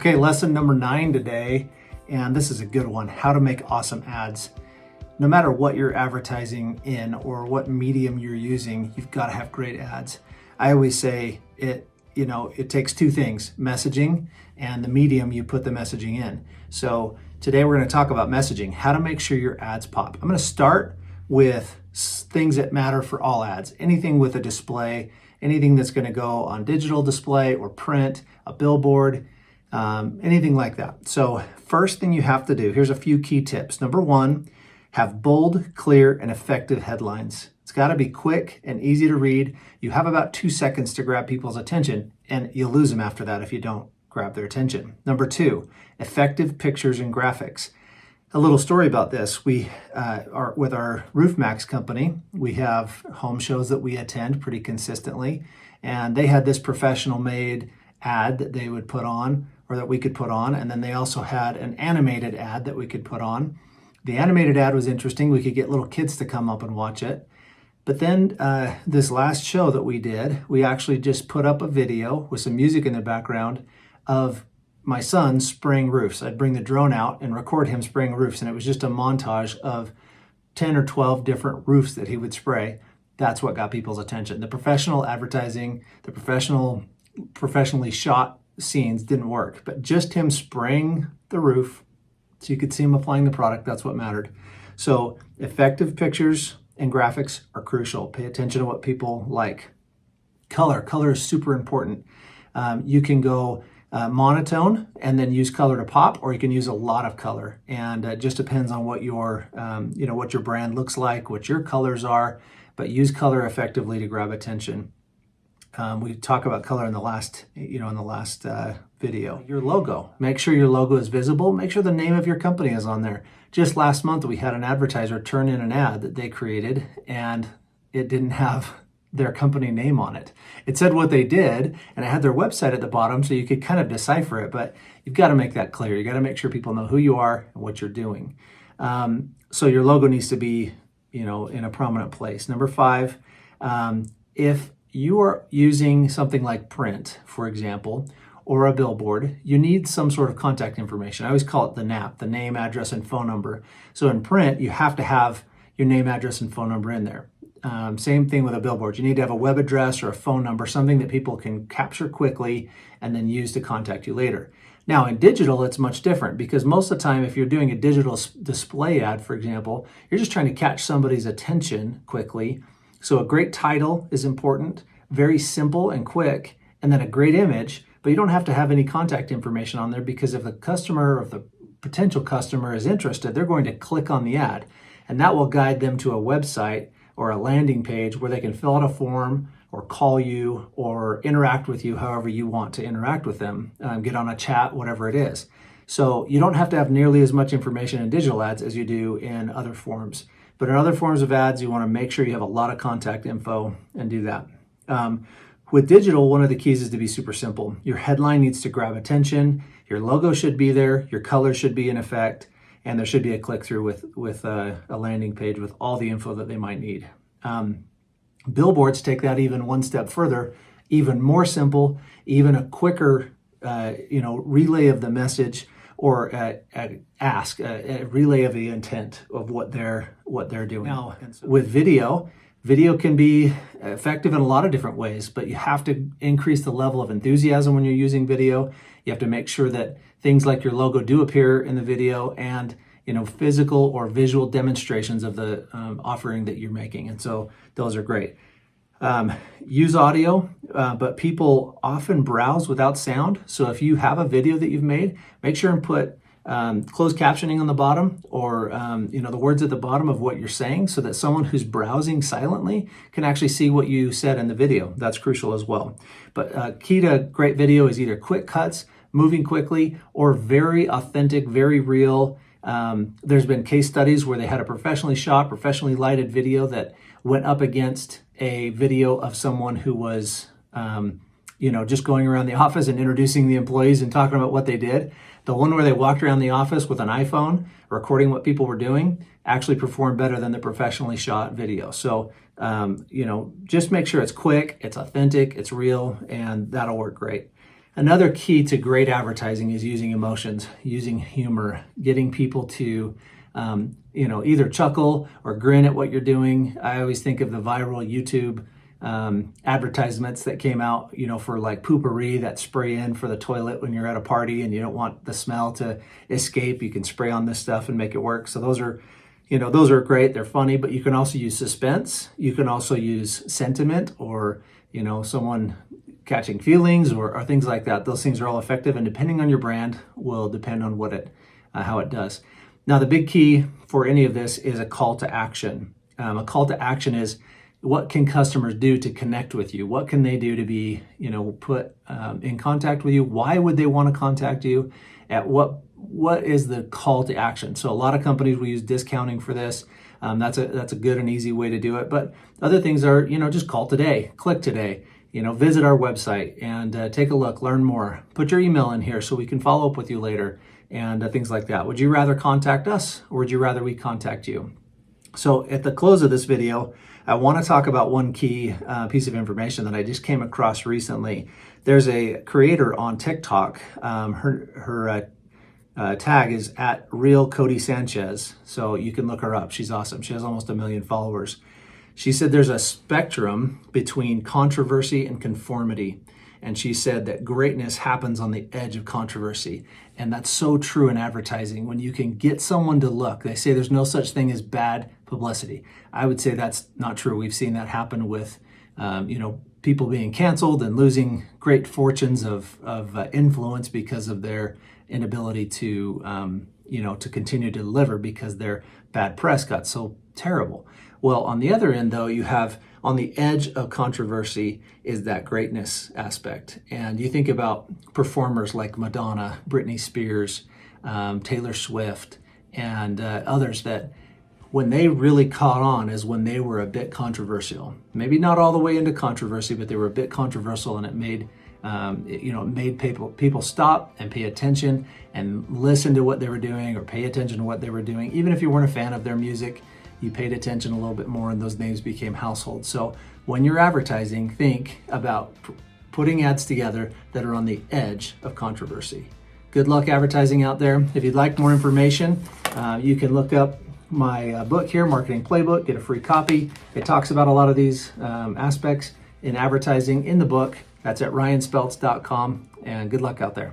Okay, lesson number 9 today, and this is a good one, how to make awesome ads. No matter what you're advertising in or what medium you're using, you've got to have great ads. I always say it takes two things, messaging and the medium you put the messaging in. So today we're going to talk about messaging, how to make sure your ads pop. I'm going to start with things that matter for all ads, anything with a display, anything that's going to go on digital display or print, a billboard, anything like that. So first thing you have to do, here's a few key tips. Number 1, have bold, clear, and effective headlines. It's got to be quick and easy to read. You have about 2 seconds to grab people's attention, and you'll lose them after that if you don't grab their attention. Number 2, effective pictures and graphics. A little story about this. We are with our RoofMax company. We have home shows that we attend pretty consistently, and they had this professional made ad that they would put on, or that we could put on, and then they also had an animated ad that we could put on. The animated ad was interesting. We could get little kids to come up and watch it. But then this last show that we did, we actually just put up a video with some music in the background of my son spraying roofs. I'd bring the drone out and record him spraying roofs, and it was just a montage of 10 or 12 different roofs that he would spray. That's what got people's attention. The professional advertising, the professionally shot scenes didn't work, but just him spraying the roof so you could see him applying the product, that's what mattered. So effective pictures and graphics are crucial. Pay attention to what people like. Color is super important. You can go monotone and then use color to pop, or you can use a lot of color, and it just depends on what your what your brand looks like, what your colors are, but use color effectively to grab attention. We talk about color in the last video. Your logo. Make sure your logo is visible. Make sure the name of your company is on there. Just last month, we had an advertiser turn in an ad that they created, and it didn't have their company name on it. It said what they did, and it had their website at the bottom, so you could kind of decipher it, but you've got to make that clear. You got to make sure people know who you are and what you're doing. So your logo needs to be, in a prominent place. Number 5, if you are using something like print, for example, or a billboard, you need some sort of contact information. I always call it the NAP, the name, address, and phone number. So in print, you have to have your name, address, and phone number in there. Same thing with a billboard. You need to have a web address or a phone number, something that people can capture quickly and then use to contact you later. Now in digital, it's much different, because most of the time, if you're doing a digital display ad, for example, you're just trying to catch somebody's attention quickly. So a great title is important, very simple and quick, and then a great image, but you don't have to have any contact information on there, because if the customer or if the potential customer is interested, they're going to click on the ad, and that will guide them to a website or a landing page where they can fill out a form or call you or interact with you however you want to interact with them, get on a chat, whatever it is. So you don't have to have nearly as much information in digital ads as you do in other forms. But in other forms of ads, you want to make sure you have a lot of contact info and do that. With digital, one of the keys is to be super simple. Your headline needs to grab attention, your logo should be there, your color should be in effect, and there should be a click-through with a landing page with all the info that they might need. Billboards take that even one step further, even more simple, even a quicker relay of the message, or a relay of the intent of what they're doing. Now, with video can be effective in a lot of different ways, but you have to increase the level of enthusiasm when you're using video. You have to make sure that things like your logo do appear in the video, and physical or visual demonstrations of the offering that you're making. And so those are great. Use audio, but people often browse without sound. So if you have a video that you've made, make sure and put closed captioning on the bottom, or the words at the bottom of what you're saying, so that someone who's browsing silently can actually see what you said in the video. That's crucial as well. But key to great video is either quick cuts, moving quickly, or very authentic, very real. There's been case studies where they had a professionally shot, professionally lighted video that went up against a video of someone who was just going around the office and introducing the employees and talking about what they did. The one where they walked around the office with an iPhone recording what people were doing actually performed better than the professionally shot video. So, just make sure it's quick, it's authentic, it's real, and that'll work great. Another key to great advertising is using emotions, using humor, getting people to either chuckle or grin at what you're doing. I always think of the viral YouTube advertisements that came out, for like Poopery, that spray in for the toilet when you're at a party and you don't want the smell to escape. You can spray on this stuff and make it work. So those are great. They're funny, but you can also use suspense. You can also use sentiment, or, someone catching feelings or things like that. Those things are all effective, and depending on your brand will depend on how it does. Now, the big key for any of this is a call to action. A call to action is, what can customers do to connect with you? What can they do to be, put in contact with you? Why would they want to contact you? At what is the call to action? So a lot of companies will use discounting for this. That's a good and easy way to do it. But other things are, just call today, click today, visit our website and take a look, learn more. Put your email in here so we can follow up with you later, and things like that. Would you rather contact us, or would you rather we contact you? So at the close of this video, I want to talk about one key piece of information that I just came across recently. There's a creator on TikTok. Her tag is at Real Cody Sanchez. So you can look her up. She's awesome. She has almost 1 million followers. She said there's a spectrum between controversy and conformity. And she said that greatness happens on the edge of controversy. And that's so true in advertising. When you can get someone to look, they say there's no such thing as bad publicity. I would say that's not true. We've seen that happen with, people being canceled and losing great fortunes of influence because of their inability to, to continue to deliver because their bad press got so terrible. Well, on the other end, though, you have on the edge of controversy is that greatness aspect. And you think about performers like Madonna, Britney Spears, Taylor Swift, and others that when they really caught on is when they were a bit controversial. Maybe not all the way into controversy, but they were a bit controversial, and it made people stop and pay attention and listen to what they were doing, or pay attention to what they were doing. Even if you weren't a fan of their music, you paid attention a little bit more, and those names became household. So when you're advertising, think about putting ads together that are on the edge of controversy. Good luck advertising out there. If you'd like more information, you can look up my book here, Marketing Playbook, get a free copy. It talks about a lot of these aspects in advertising in the book. That's at ryanspeltz.com, and good luck out there.